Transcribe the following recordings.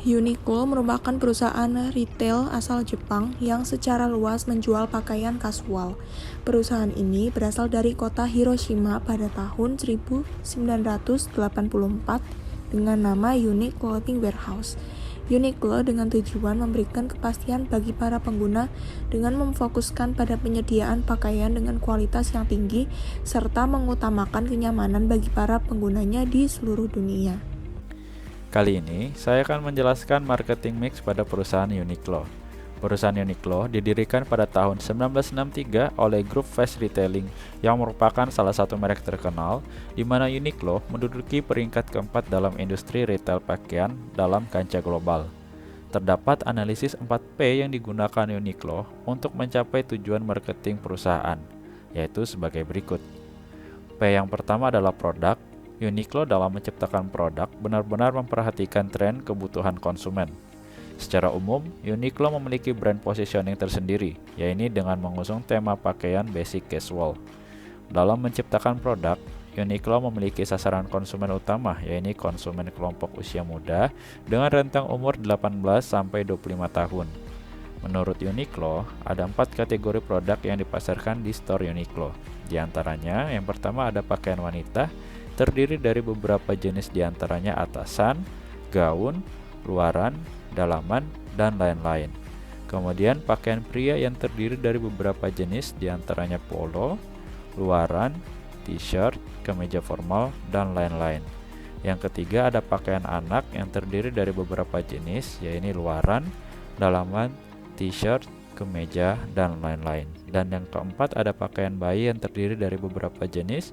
Uniqlo merupakan perusahaan retail asal Jepang yang secara luas menjual pakaian kasual. Perusahaan ini berasal dari kota Hiroshima pada tahun 1984 dengan nama Unique Clothing Warehouse. Uniqlo dengan tujuan memberikan kepastian bagi para pengguna dengan memfokuskan pada penyediaan pakaian dengan kualitas yang tinggi serta mengutamakan kenyamanan bagi para penggunanya di seluruh dunia. Kali ini, saya akan menjelaskan marketing mix pada perusahaan Uniqlo. Perusahaan Uniqlo didirikan pada tahun 1963 oleh grup Fast Retailing yang merupakan salah satu merek terkenal, di mana Uniqlo menduduki peringkat keempat dalam industri retail pakaian dalam kancah global. Terdapat analisis 4P yang digunakan Uniqlo untuk mencapai tujuan marketing perusahaan, yaitu sebagai berikut. P yang pertama adalah produk. Uniqlo dalam menciptakan produk benar-benar memperhatikan tren kebutuhan konsumen. Secara umum, Uniqlo memiliki brand positioning tersendiri, yaitu dengan mengusung tema pakaian basic casual. Dalam menciptakan produk, Uniqlo memiliki sasaran konsumen utama, yaitu konsumen kelompok usia muda dengan rentang umur 18-25 tahun. Menurut Uniqlo, ada 4 kategori produk yang dipasarkan di store Uniqlo. Di antaranya, yang pertama ada pakaian wanita, terdiri dari beberapa jenis diantaranya atasan, gaun, luaran, dalaman, dan lain-lain. Kemudian pakaian pria yang terdiri dari beberapa jenis diantaranya polo, luaran, t-shirt, kemeja formal, dan lain-lain. Yang ketiga ada pakaian anak yang terdiri dari beberapa jenis, yaitu luaran, dalaman, t-shirt, kemeja, dan lain-lain. Dan yang keempat ada pakaian bayi yang terdiri dari beberapa jenis,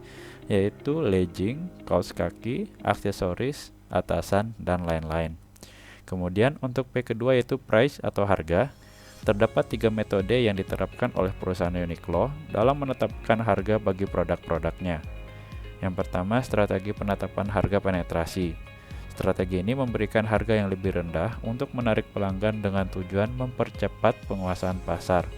yaitu legging, kaos kaki, aksesoris, atasan, dan lain-lain. Kemudian untuk P kedua yaitu price atau harga. Terdapat 3 metode yang diterapkan oleh perusahaan Uniqlo dalam menetapkan harga bagi produk-produknya. Yang pertama, strategi penetapan harga penetrasi. Strategi ini memberikan harga yang lebih rendah untuk menarik pelanggan dengan tujuan mempercepat penguasaan pasar.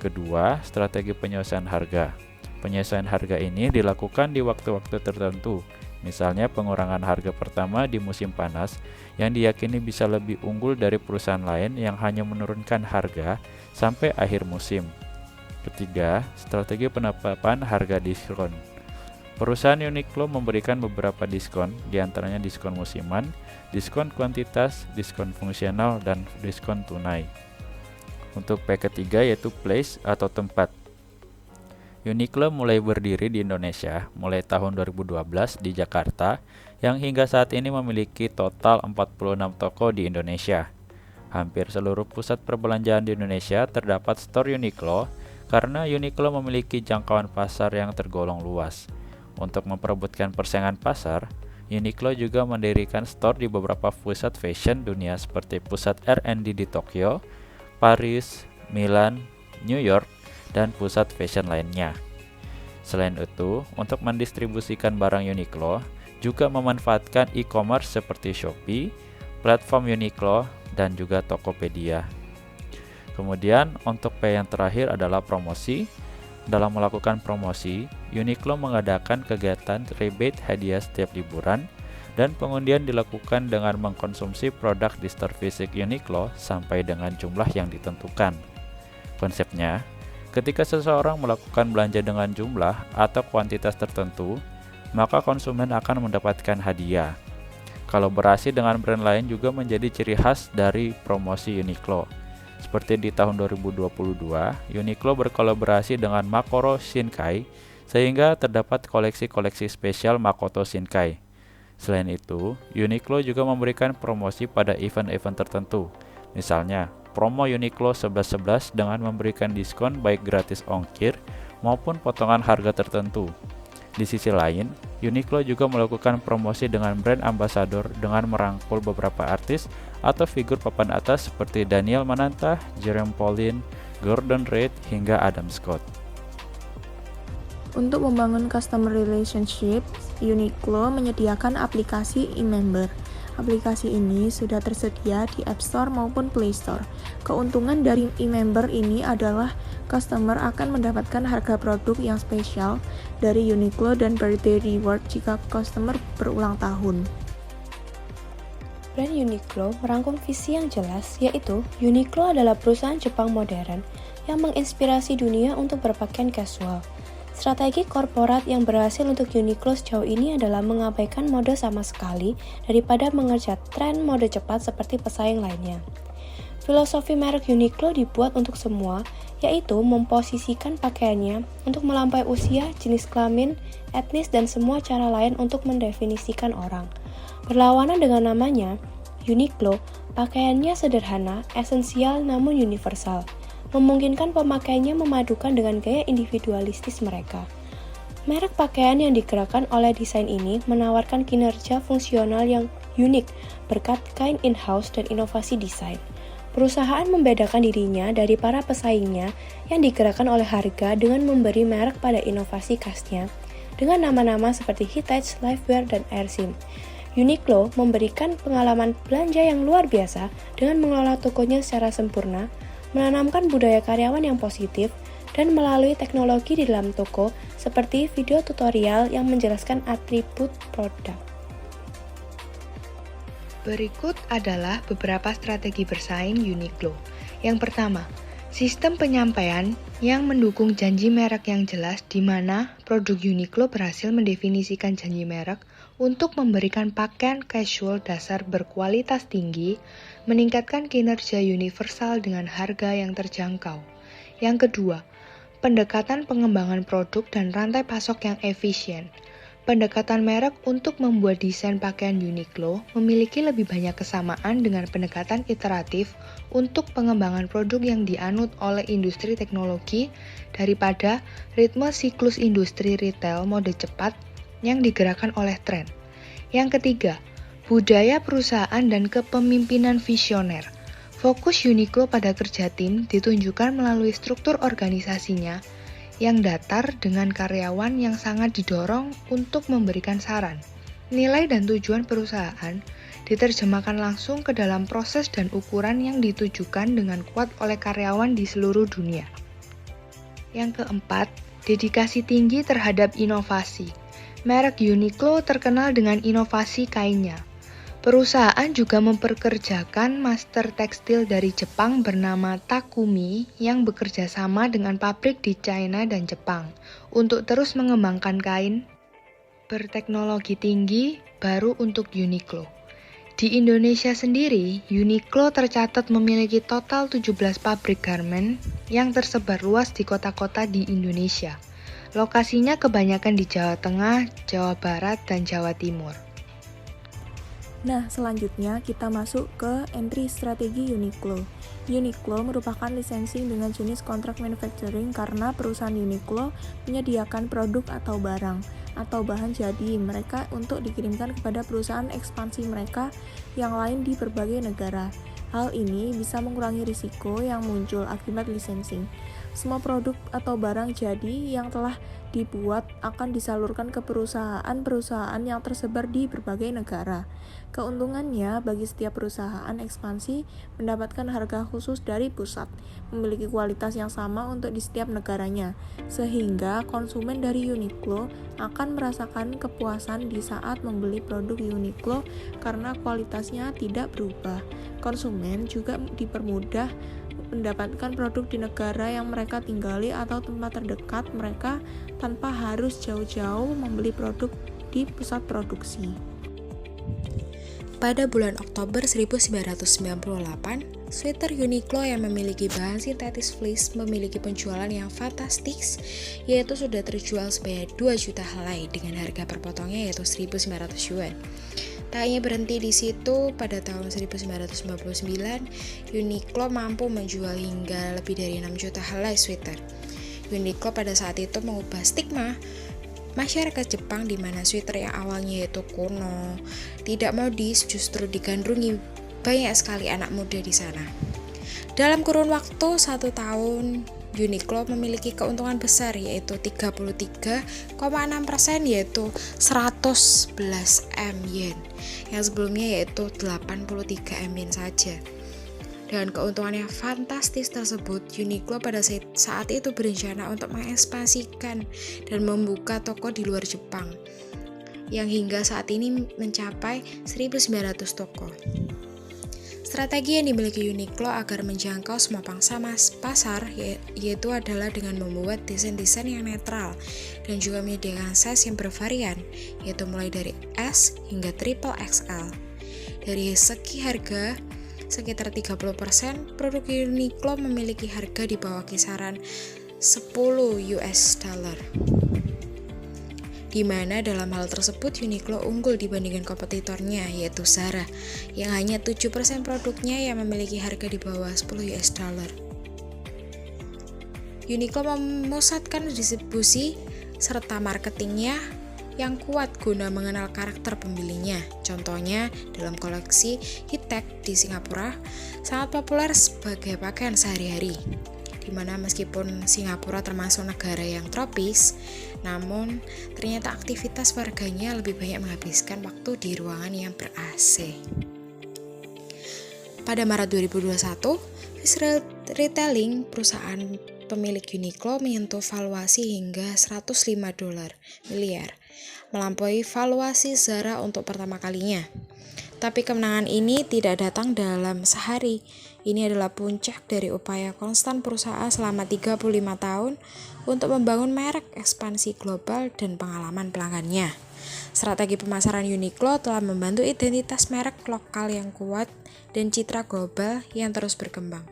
Kedua, strategi penyelesaian harga. Penyesuaian harga ini dilakukan di waktu-waktu tertentu, misalnya pengurangan harga pertama di musim panas yang diyakini bisa lebih unggul dari perusahaan lain yang hanya menurunkan harga sampai akhir musim. Ketiga, strategi penetapan harga diskon. Perusahaan Uniqlo memberikan beberapa diskon, diantaranya diskon musiman, diskon kuantitas, diskon fungsional, dan diskon tunai. Untuk P ketiga yaitu place atau tempat. Uniqlo mulai berdiri di Indonesia mulai tahun 2012 di Jakarta, yang hingga saat ini memiliki total 46 toko di Indonesia. Hampir seluruh pusat perbelanjaan di Indonesia terdapat store Uniqlo karena Uniqlo memiliki jangkauan pasar yang tergolong luas. Untuk memperebutkan persaingan pasar, Uniqlo juga mendirikan store di beberapa pusat fashion dunia seperti pusat R&D di Tokyo, Paris, Milan, New York, dan pusat fashion lainnya. Selain itu, untuk mendistribusikan barang Uniqlo, juga memanfaatkan e-commerce seperti Shopee, platform Uniqlo, dan juga Tokopedia. Kemudian, untuk P yang terakhir adalah promosi. Dalam melakukan promosi, Uniqlo mengadakan kegiatan rebate hadiah setiap liburan, dan pengundian dilakukan dengan mengkonsumsi produk di store fisik Uniqlo sampai dengan jumlah yang ditentukan. Konsepnya, ketika seseorang melakukan belanja dengan jumlah atau kuantitas tertentu, maka konsumen akan mendapatkan hadiah. Kolaborasi dengan brand lain juga menjadi ciri khas dari promosi Uniqlo. Seperti di tahun 2022, Uniqlo berkolaborasi dengan Makoro Shinkai, sehingga terdapat koleksi-koleksi spesial Makoto Shinkai. Selain itu, Uniqlo juga memberikan promosi pada event-event tertentu. Misalnya, promo Uniqlo 11.11 dengan memberikan diskon baik gratis ongkir maupun potongan harga tertentu. Di sisi lain, Uniqlo juga melakukan promosi dengan brand ambassador dengan merangkul beberapa artis atau figur papan atas seperti Daniel Mananta, Jerome Pauline, Gordon Reid, hingga Adam Scott. Untuk membangun customer relationship, Uniqlo menyediakan aplikasi e-member. Aplikasi ini sudah tersedia di App Store maupun Play Store. Keuntungan dari e-member ini adalah customer akan mendapatkan harga produk yang spesial dari Uniqlo dan birthday reward jika customer berulang tahun. brand Uniqlo merangkum visi yang jelas, yaitu Uniqlo adalah perusahaan Jepang modern yang menginspirasi dunia untuk berpakaian casual. Strategi korporat yang berhasil untuk Uniqlo sejauh ini adalah mengabaikan mode sama sekali daripada mengejar tren mode cepat seperti pesaing lainnya. Filosofi merek Uniqlo dibuat untuk semua, yaitu memposisikan pakaiannya untuk melampaui usia, jenis kelamin, etnis, dan semua cara lain untuk mendefinisikan orang. Berlawanan dengan namanya, Uniqlo, pakaiannya sederhana, esensial namun universal, memungkinkan pemakaiannya memadukan dengan gaya individualistis mereka. Merek pakaian yang digerakkan oleh desain ini menawarkan kinerja fungsional yang unik berkat kain in-house dan inovasi desain. Perusahaan membedakan dirinya dari para pesaingnya yang digerakkan oleh harga dengan memberi merek pada inovasi khasnya dengan nama-nama seperti Hitachi, Lifewear, dan Airsim. Uniqlo memberikan pengalaman belanja yang luar biasa dengan mengelola tokonya secara sempurna, menanamkan budaya karyawan yang positif, dan melalui teknologi di dalam toko seperti video tutorial yang menjelaskan atribut produk. Berikut adalah beberapa strategi bersaing Uniqlo. Yang pertama, sistem penyampaian yang mendukung janji merek yang jelas di mana produk Uniqlo berhasil mendefinisikan janji merek untuk memberikan pakaian casual dasar berkualitas tinggi, meningkatkan kinerja universal dengan harga yang terjangkau. Yang kedua, pendekatan pengembangan produk dan rantai pasok yang efisien. Pendekatan merek untuk membuat desain pakaian Uniqlo memiliki lebih banyak kesamaan dengan pendekatan iteratif untuk pengembangan produk yang dianut oleh industri teknologi daripada ritme siklus industri retail mode cepat yang digerakkan oleh tren. Yang ketiga, budaya perusahaan dan kepemimpinan visioner. Fokus Uniqlo pada kerja tim ditunjukkan melalui struktur organisasinya yang datar dengan karyawan yang sangat didorong untuk memberikan saran. Nilai dan tujuan perusahaan diterjemahkan langsung ke dalam proses dan ukuran yang ditujukan dengan kuat oleh karyawan di seluruh dunia. Yang keempat, dedikasi tinggi terhadap inovasi. Merek Uniqlo terkenal dengan inovasi kainnya. Perusahaan juga memperkerjakan master tekstil dari Jepang bernama Takumi yang bekerja sama dengan pabrik di China dan Jepang untuk terus mengembangkan kain berteknologi tinggi baru untuk Uniqlo. Di Indonesia sendiri, Uniqlo tercatat memiliki total 17 pabrik garment yang tersebar luas di kota-kota di Indonesia. Lokasinya kebanyakan di Jawa Tengah, Jawa Barat, dan Jawa Timur. Nah, selanjutnya kita masuk ke entry strategi Uniqlo. Uniqlo merupakan licensing dengan jenis kontrak manufacturing karena perusahaan Uniqlo menyediakan produk atau barang atau bahan jadi mereka untuk dikirimkan kepada perusahaan ekspansi mereka yang lain di berbagai negara. Hal ini bisa mengurangi risiko yang muncul akibat licensing. Semua produk atau barang jadi yang telah dibuat akan disalurkan ke perusahaan-perusahaan yang tersebar di berbagai negara. Keuntungannya bagi setiap perusahaan ekspansi mendapatkan harga khusus dari pusat, memiliki kualitas yang sama untuk di setiap negaranya, sehingga konsumen dari Uniqlo akan merasakan kepuasan di saat membeli produk Uniqlo karena kualitasnya tidak berubah. Konsumen juga dipermudah mendapatkan produk di negara yang mereka tinggali atau tempat terdekat mereka tanpa harus jauh-jauh membeli produk di pusat produksi. Pada bulan Oktober 1998, sweater Uniqlo yang memiliki bahan sintetis fleece memiliki penjualan yang fantastis, yaitu sudah terjual sebanyak 2 juta helai dengan harga per potongnya yaitu 1.900 yuan. Tak hanya berhenti di situ, pada tahun 1999, Uniqlo mampu menjual hingga lebih dari 6 juta helai sweater. Uniqlo pada saat itu mengubah stigma masyarakat Jepang di mana sweater yang awalnya yaitu kuno, tidak modis, justru digandrungi banyak sekali anak muda di sana. Dalam kurun waktu 1 tahun, Uniqlo memiliki keuntungan besar yaitu 33,6% yaitu 111 M yen yang sebelumnya yaitu 83 M yen saja. Dengan keuntungan yang fantastis tersebut, Uniqlo pada saat itu berencana untuk mengekspansikan dan membuka toko di luar Jepang yang hingga saat ini mencapai 1.900 toko. Strategi yang dimiliki Uniqlo agar menjangkau semua pangsa pasar yaitu adalah dengan membuat desain-desain yang netral dan juga menyediakan size yang bervarian, yaitu mulai dari S hingga triple XL. Dari segi harga, sekitar 30% produk Uniqlo memiliki harga di bawah kisaran $10, di mana dalam hal tersebut Uniqlo unggul dibandingkan kompetitornya yaitu Zara yang hanya 7% produknya yang memiliki harga di bawah $10. Uniqlo memusatkan distribusi serta marketingnya yang kuat guna mengenal karakter pembelinya. Contohnya dalam koleksi Hitek di Singapura sangat populer sebagai pakaian sehari-hari, di mana meskipun Singapura termasuk negara yang tropis, namun ternyata aktivitas warganya lebih banyak menghabiskan waktu di ruangan yang ber-AC. Pada Maret 2021, Fast Retailing, perusahaan pemilik Uniqlo, menyentuh valuasi hingga $105 miliar, melampaui valuasi Zara untuk pertama kalinya. Tapi kemenangan ini tidak datang dalam sehari. Ini adalah puncak dari upaya konstan perusahaan selama 35 tahun untuk membangun merek, ekspansi global, dan pengalaman pelanggannya. Strategi pemasaran Uniqlo telah membantu identitas merek lokal yang kuat dan citra global yang terus berkembang.